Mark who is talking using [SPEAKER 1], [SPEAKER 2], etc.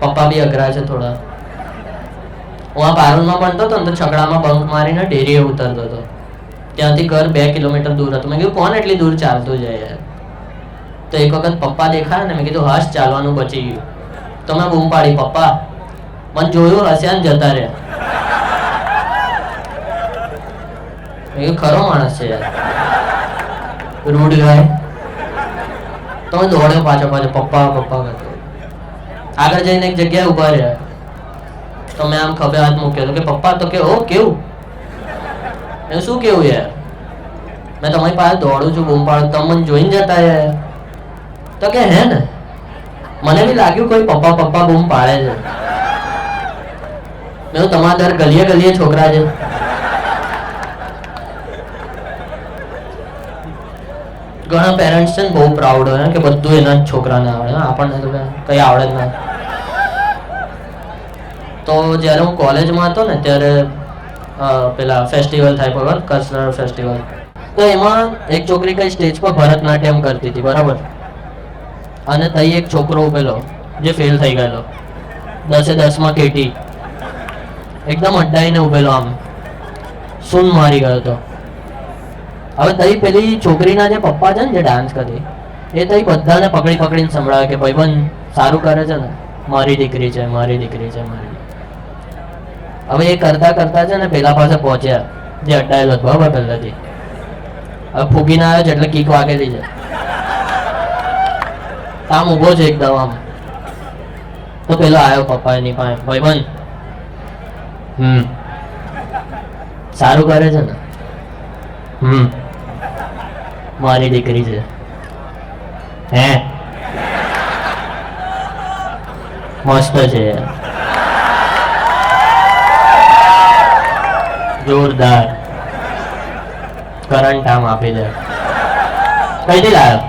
[SPEAKER 1] પપ્પા બી અઘરા છે થોડા. હું આ પારુલમાં ભણતો હતો ને તો છકડામાં બંક મારીને ડેરીએ ઉતરતો હતો. ત્યાંથી ઘર 2 કિલોમીટર દૂર હતું. મેં કીધું કોણ એટલી દૂર ચાલતું જાય યાર. તો એક વખત પપ્પા દેખાયા ને મેં કીધું હાશ ચાલવાનું બચી ગયું. તો મેં બૂમ પાડી પપ્પા મને જોયું હસ્યા ને જતા રહ્યા. મેં કીધું ખરો માણસ છે યાર, રૂડ ગાય. તો મેં દોડ્યો પાછો પપ્પા પપ્પા કરતો. આગળ જઈને એક જગ્યાએ ઉભા રહ્યા તો મેં આમ ખભે હાથ મૂક્યો કે પપ્પા. તો કે ઓ કેવું? મેં શું કેવું યાર, મેં તમારી પાસે દોડું છું બૂમ પાડું તમે મને જોઈને જતા યાર. તો કે હે ને મને બી લાગ્યું કોઈ પપ્પા પપ્પા બૂમ પાડે છે. મેં તમારા દર ગલીએ ગલીએ છોકરા છે. ઘણા પેરેન્ટ્સ છે ને બહુ પ્રાઉડ હોય કે બધું એના જ છોકરાને આવડે, આપણને તો કઈ આવડે જ ના. તો જ્યારે હું કોલેજમાં હતો ને ત્યારે પેલા ફેસ્ટિવલ થાય બરાબર, કલ્ચરલ ફેસ્ટિવલ. તો એમાં એક છોકરી કઈ સ્ટેજ પર ભરતનાટ્યમ કરતી હતી બરાબર. અને તઈ એક છોકરો પેલો જે ફેલ થઈ ગયેલો 10 કેટી એકદમ અડ્ડાઈને ઉભેલો આમ સૂન મારી ગયો હતો. હવે તઈ પેલી છોકરીના જે પપ્પા છે ને જે ડાન્સ કરી એ તઈ બધાને પકડી પકડીને સંભળાવે કે ભાઈબંધ સારું કરે છે ને, મારી દીકરી છે મારી દીકરી છે મારી. હવે એ કરતા કરતા છે ને પેલા પાસે પહોંચ્યા જે અડ્ડાયેલો હતો બરાબર પહેલાથી. હવે ફૂગીને આવ્યો છે એટલે કીક વાગેલી છે. આમ ઊભો છે એકદમ આમ. તો પેલો આવ્યો પપ્પા એની પાસે, ભાઈબંધ સારું કરે છે ને, મારી દીકરી છે હે મસ્ત છે જોરદાર કરંટ આમ આપી દે. કઈથી લાવ્યો?